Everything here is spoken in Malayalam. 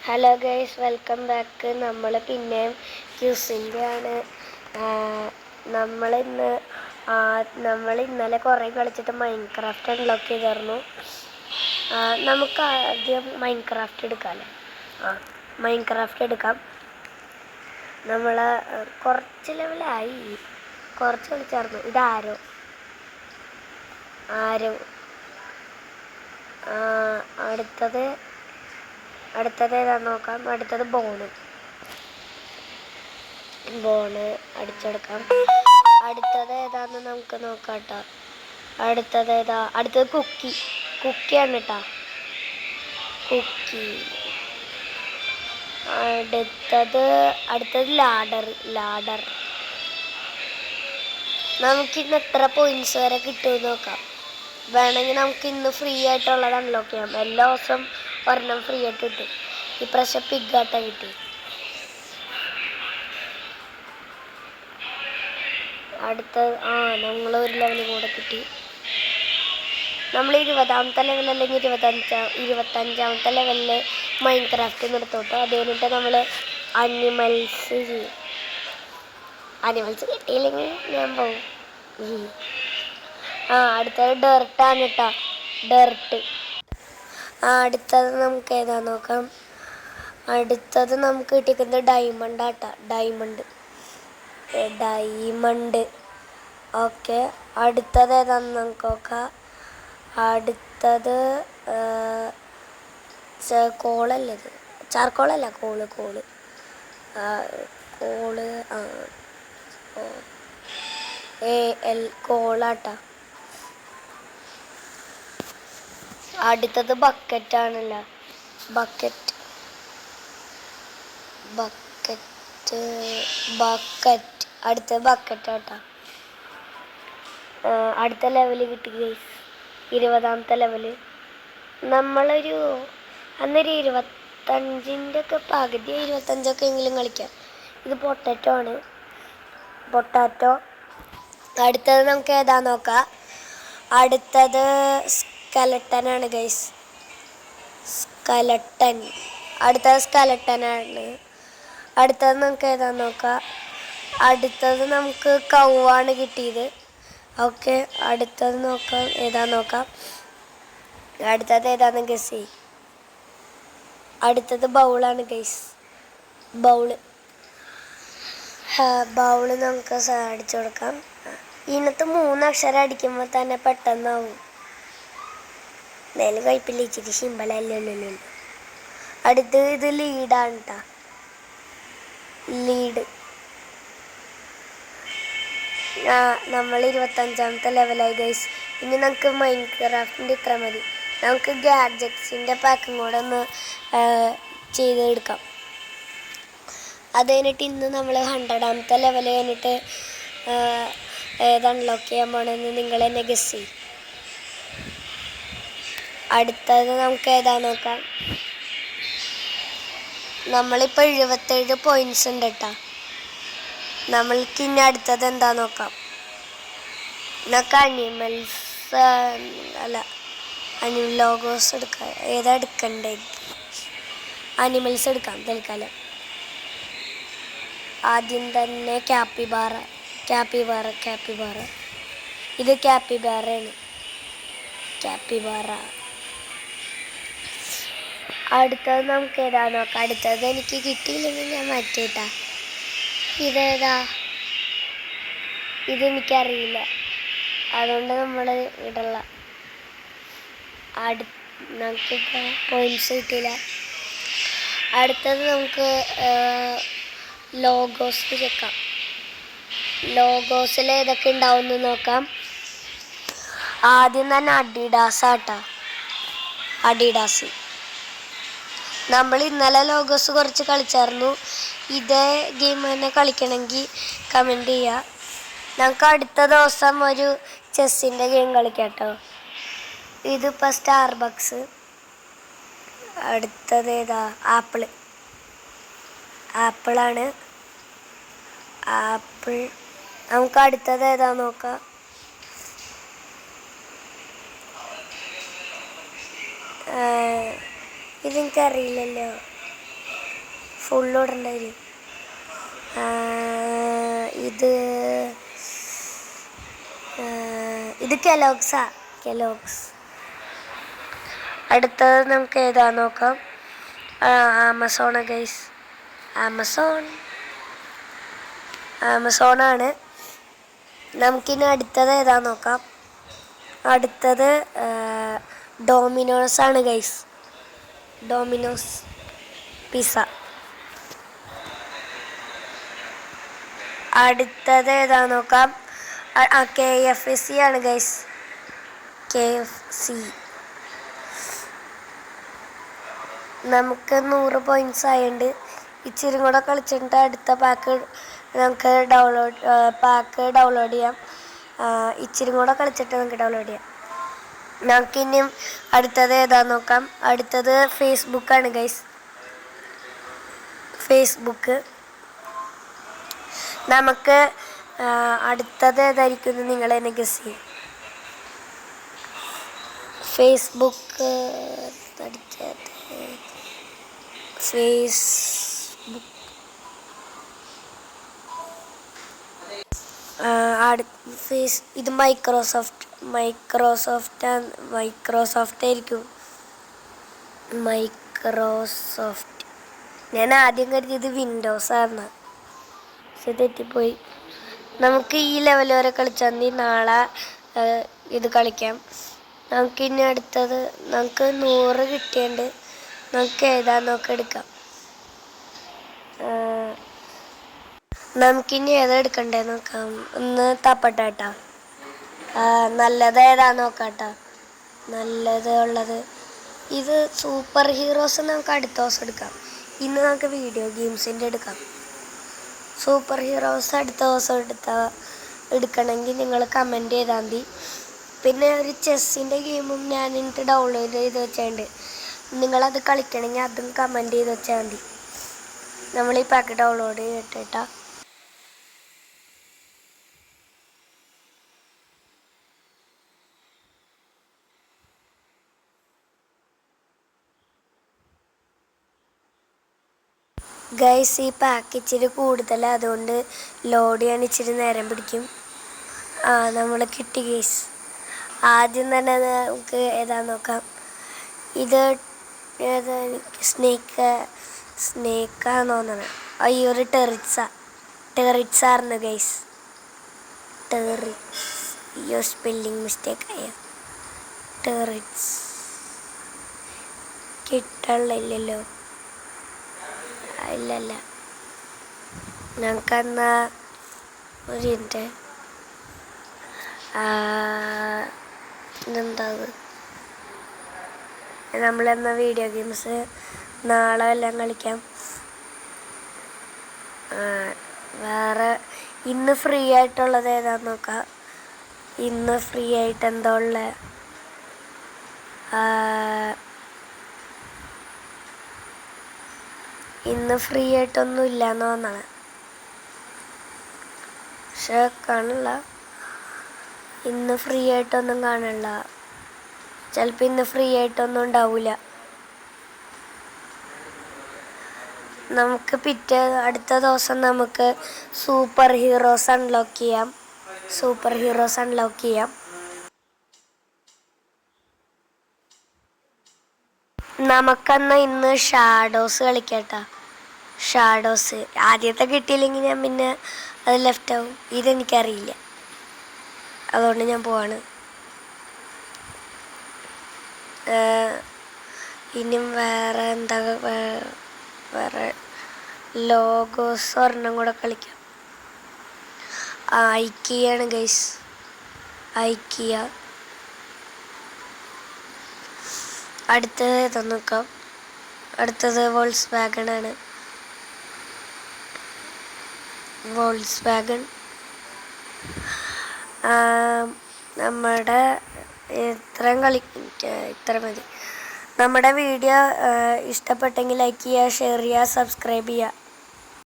Hello guys, welcome back. നമ്മൾ പിന്നെ ക്യൂസിൻ്റെ ആണ്. നമ്മൾ ഇന്നലെ കുറേ കളിച്ചിട്ട് മൈൻക്രാഫ്റ്റ് അൺലോക്ക് ചെയ്തിരുന്നു. നമുക്ക് ആദ്യം മൈൻക്രാഫ്റ്റ് എടുക്കാമല്ലോ. മൈൻക്രാഫ്റ്റ് എടുക്കാം. നമ്മൾ കുറച്ച് ലെവലായി, കുറച്ച് കളിച്ചായിരുന്നു. ഇതാരോ അടുത്തത് ഏതാന്ന് നോക്കാം. അടുത്തത് ബോണ് അടിച്ചെടുക്കാം. അടുത്തത് ഏതാന്ന് നമുക്ക് നോക്കാം കേട്ടോ. അടുത്തത് കുക്കിയാണ് കേട്ടോ. കുക്കി. അടുത്തത് ലാഡർ. നമുക്കിന്ന് എത്ര പോയിന്റ്സ് വരെ കിട്ടുമെന്ന് നോക്കാം. വേണമെങ്കിൽ നമുക്ക് ഇന്ന് ഫ്രീ ആയിട്ടുള്ളത് അൺലോക്ക് ചെയ്യാം. എല്ലാ ദിവസവും ഒരെണ്ണം ഫ്രീ ആയിട്ട് കിട്ടും. ഈ പ്രാവശ്യം പിഗ്ഗാട്ട കിട്ടി. നമ്മൾ ഒരു ലെവലും കൂടെ കിട്ടി. നമ്മൾ 20ാമത്തെ ലെവൽ അല്ലെങ്കിൽ 25ാമത്തെ ലെവലിൽ മൈൻക്രാഫ്റ്റ് നിർത്തോട്ടോ. അത് കഴിഞ്ഞിട്ട് നമ്മൾ അനിമൽസ് കിട്ടിയില്ലെങ്കിൽ ഞാൻ പോകും. അടുത്തത് ഡെർട്ടാണ് കേട്ടോ. അടുത്തത് നമുക്ക് ഏതാ നോക്കാം. അടുത്തത് നമുക്ക് കിട്ടിയിരിക്കുന്നത് ഡയമണ്ട്. ഓക്കെ, അടുത്തത് ഏതാന്ന് നമുക്ക് നോക്കാം. അടുത്തത് കോളല്ലേ, ഇത് ചാർക്കോളല്ല, കോള് കോളാട്ടാ. അടുത്തത് ബക്കറ്റാണല്ലോ. അടുത്ത ബക്കറ്റാട്ടാ. അടുത്ത ലെവല് കിട്ടി ഗൈസ്, 20ാമത്തെ ലെവല്. നമ്മളൊരു അന്നൊരു 25ൻ്റെ ഒക്കെ പകുതി, 25ഒക്കെ എങ്കിലും കളിക്കാം. ഇത് പൊട്ടാറ്റോ. അടുത്തത് നമുക്ക് ഏതാ നോക്കാം. അടുത്തത് സ്കെലട്ടനാണ് ഗൈസ്. അടുത്തത് സ്കെലട്ടനാണ്. അടുത്തത് നമുക്ക് ഏതാ നോക്കാം. അടുത്തത് നമുക്ക് കൗവാണ് കിട്ടിയത്. ഓക്കെ, അടുത്തത് നോക്കാം. അടുത്തത് ഏതാന്ന് ഗസ് ചെയ്യും. അടുത്തത് ബൗളാണ് ഗൈസ്. ബൗള് നമുക്ക് അടിച്ചു കൊടുക്കാം. ഇതിനകത്ത് 3 അക്ഷരം അടിക്കുമ്പോൾ തന്നെ പെട്ടെന്നാവും. എന്തായാലും കുഴപ്പമില്ല, ഇച്ചിരി സിമ്പിളല്ലോ. ഇത് ലീഡാണ് കേട്ടോ. നമ്മൾ 25ാമത്തെ ലെവലായി ഗൈസ്. ഇനി നമുക്ക് മൈൻക്രാഫ്റ്റിൻ്റെ ഇത്ര മതി. നമുക്ക് ഗാഡ്ജറ്റ്സിൻ്റെ പാക്കും കൂടെ ഒന്ന് ചെയ്തെടുക്കാം. അത് കഴിഞ്ഞിട്ട് ഇന്ന് നമ്മൾ 100ാമത്തെ ലെവൽ കഴിഞ്ഞിട്ട് ഏത് അൺലോക്ക് ചെയ്യാൻ പോകണമെന്ന് നിങ്ങൾ തന്നെ ഗസ് ചെയ്യും. അടുത്തത് നമുക്ക് ഏതാ നോക്കാം. നമ്മളിപ്പോൾ 77 പോയിന്റ്സ് ഉണ്ട് കേട്ടോ. നമ്മൾക്ക് ഇനി അടുത്തത് എന്താ നോക്കാം. നമുക്ക് ലോഗോസ് എടുക്കാം. ഏതാ എടുക്കണ്ടേ? അനിമൽസ് എടുക്കാം തൽക്കാലം. ആദ്യം തന്നെ ക്യാപ്പിബാറ. ഇത് ക്യാപ്പിബാറയാണ്. അടുത്തത് നമുക്ക് ഏതാ നോക്കാം. അടുത്തത് എനിക്ക് കിട്ടിയില്ലെങ്കിൽ ഞാൻ മാറ്റിയിട്ടാ. ഇതേതാ? ഇതെനിക്കറിയില്ല, അതുകൊണ്ട് നമ്മൾ ഇടല്ല. നമുക്കിപ്പോൾ പോയിന്റ്സ് കിട്ടിയില്ല. അടുത്തത് നമുക്ക് ലോഗോസ് ചെക്കാം. ലോഗോസിൽ ഏതൊക്കെ ഉണ്ടാവുമെന്ന് നോക്കാം. ആദ്യം തന്നെ അഡിഡാസ്. നമ്മൾ ഇന്നലെ ലോഗോസ് കുറച്ച് കളിച്ചായിരുന്നു. ഇതേ ഗെയിം തന്നെ കളിക്കണമെങ്കിൽ കമൻറ്റ് ചെയ്യുക. നമുക്ക് അടുത്ത ദിവസം ഒരു ചെസ്സിൻ്റെ ഗെയിം കളിക്കാം കേട്ടോ. ഇതിപ്പോൾ സ്റ്റാർബക്സ്. അടുത്തത് ഏതാ? ആപ്പിളാണ്. നമുക്ക് അടുത്തത് ഏതാ നോക്കാം. ഇതെനിക്കറിയില്ലല്ലോ. ഫുള്ള് ഇടേണ്ടി വരും. ഇത് കെലോഗ്സ്. അടുത്തത് നമുക്ക് ഏതാ നോക്കാം. ആമസോണാ ഗൈസ്. ആമസോണാണ്. നമുക്കിനി അടുത്തത് ഏതാ നോക്കാം. അടുത്തത് ഡോമിനോസ് ആണ് ഗൈസ്. Domino's pizza. അടുത്തത് ഏതാ നോക്കാം. KFC ആണ് ഗൈസ്. KFC. നമുക്ക് 100 പോയിന്റ്സ് ആയുണ്ട്. ഇച്ചിരി കൂടെ കളിച്ചിട്ട് അടുത്ത പാക്ക് നമുക്ക് ഡൗൺലോഡ് ചെയ്യാം. ഇച്ചിരി കൂടെ കളിച്ചിട്ട് നമുക്ക് ഡൗൺലോഡ് ചെയ്യാം. നമുക്കിനിയും അടുത്തത് ഏതാ നോക്കാം. അടുത്തത് ഫേസ്ബുക്കാണ് ഗൈസ്. ഫേസ്ബുക്ക്. നമുക്ക് അടുത്തത് ഏതായിരിക്കും നിങ്ങൾ എന്നെ ഗസ് ചെയ്യും. ഫേസ്ബുക്ക് ഇത് മൈക്രോസോഫ്റ്റ് ആയിരിക്കും. മൈക്രോസോഫ്റ്റ്. ഞാൻ ആദ്യം കരുതിയത് വിൻഡോസ് ആണ്, പക്ഷെ തെറ്റിപ്പോയി. നമുക്ക് ഈ ലെവൽ വരെ കളിച്ചാൽ മതി. നാളെ ഇത് കളിക്കാം. നമുക്കിനി അടുത്തത് നമുക്ക് 100 കിട്ടിയുണ്ട്. നമുക്ക് ഏതാന്നൊക്കെ എടുക്കാം. നമുക്കിനി ഏതാ എടുക്കണ്ടേ നോക്കാം. ഒന്ന് തപ്പട്ടാ. നല്ലത് ഏതാ നോക്കാട്ടാ. നല്ലത് ഉള്ളത് ഇത് സൂപ്പർ ഹീറോസ് നമുക്ക് അടുത്ത ദിവസം എടുക്കാം. ഇന്ന് നമുക്ക് വീഡിയോ ഗെയിംസിൻ്റെ എടുക്കാം. സൂപ്പർ ഹീറോസ് അടുത്ത ദിവസം എടുക്കണമെങ്കിൽ നിങ്ങൾ കമൻറ്റ് ചെയ്താൽ മതി. പിന്നെ ഒരു ചെസ്സിൻ്റെ ഗെയിമും ഞാൻ എന്നിട്ട് ഡൗൺലോഡ് ചെയ്ത് വെച്ചിട്ടുണ്ട്. നിങ്ങളത് കളിക്കണമെങ്കിൽ അതും കമൻറ്റ് ചെയ്ത് വെച്ചാൽ മതി. നമ്മൾ ഈ പാക്ക് ഡൗൺലോഡ് ചെയ്തിട്ടാ. ഗൈസ് ഈ പാക്ക് ഇച്ചിരി കൂടുതലാണ്, അതുകൊണ്ട് ലോഡ് ചെയ്യാൻ ഇച്ചിരി നേരം പിടിക്കും. നമ്മൾ കിട്ടി ഗൈസ്. ആദ്യം തന്നെ നമുക്ക് ഏതാ നോക്കാം. ഇത് സ്നേക്കാന്ന് തോന്നണം. ഒരു ടെറിറ്റ്സായിരുന്നു ഗൈസ്. സ്പെല്ലിങ് മിസ്റ്റേക്ക് ആയ ടെറിറ്റ്സ് കിട്ടണില്ലല്ലോ. ഇല്ലല്ല, ഞങ്ങൾക്കെന്നാ ഒരു മിനിറ്റ്. ഇതെന്താത്? നമ്മളെന്നാ വീഡിയോ ഗെയിംസ് നാളെ എല്ലാം കളിക്കാം. വേറെ ഇന്ന് ഫ്രീ ആയിട്ടുള്ളത് ഏതാന്ന് നോക്കാം. ഇന്ന് ഫ്രീ ആയിട്ട് എന്താ ഉള്ളത്? ഇന്ന് ഫ്രീ ആയിട്ടൊന്നും ഇല്ലയെന്ന് തോന്നണം, പക്ഷെ കാണില്ല. ഇന്ന് ഫ്രീ ആയിട്ടൊന്നും കാണില്ല. ചിലപ്പോൾ ഇന്ന് ഫ്രീ ആയിട്ടൊന്നും ഉണ്ടാവില്ല. നമുക്ക് അടുത്ത ദിവസം നമുക്ക് സൂപ്പർ ഹീറോസ് അൺലോക്ക് ചെയ്യാം. നമുക്കെന്നാ ഇന്ന് ഷാഡോസ് കളിക്കട്ടാ. ഷാഡോസ് ആദ്യത്തെ കിട്ടിയില്ലെങ്കിൽ ഞാൻ പിന്നെ അത് ലെഫ്റ്റ് ആവും. ഇതെനിക്കറിയില്ല, അതുകൊണ്ട് ഞാൻ പോവാണ്. ഇനിയും വേറെ എന്താ, വേറെ ലോഗോസ് ഒരെണ്ണം കൂടെ കളിക്കാം. ഐക്കിയാണ് ഗൈസ്. ഐക്കിയ. അടുത്തത് ഏതാ നോക്കാം. അടുത്തത് വോൾസ്വാഗൺ ആണ്. നമ്മുടെ ഇത്ര മതി. നമ്മുടെ വീഡിയോ ഇഷ്ടപ്പെട്ടെങ്കിൽ ലൈക്ക് ചെയ്യുക, ഷെയർ ചെയ്യുക, സബ്സ്ക്രൈബ് ചെയ്യുക.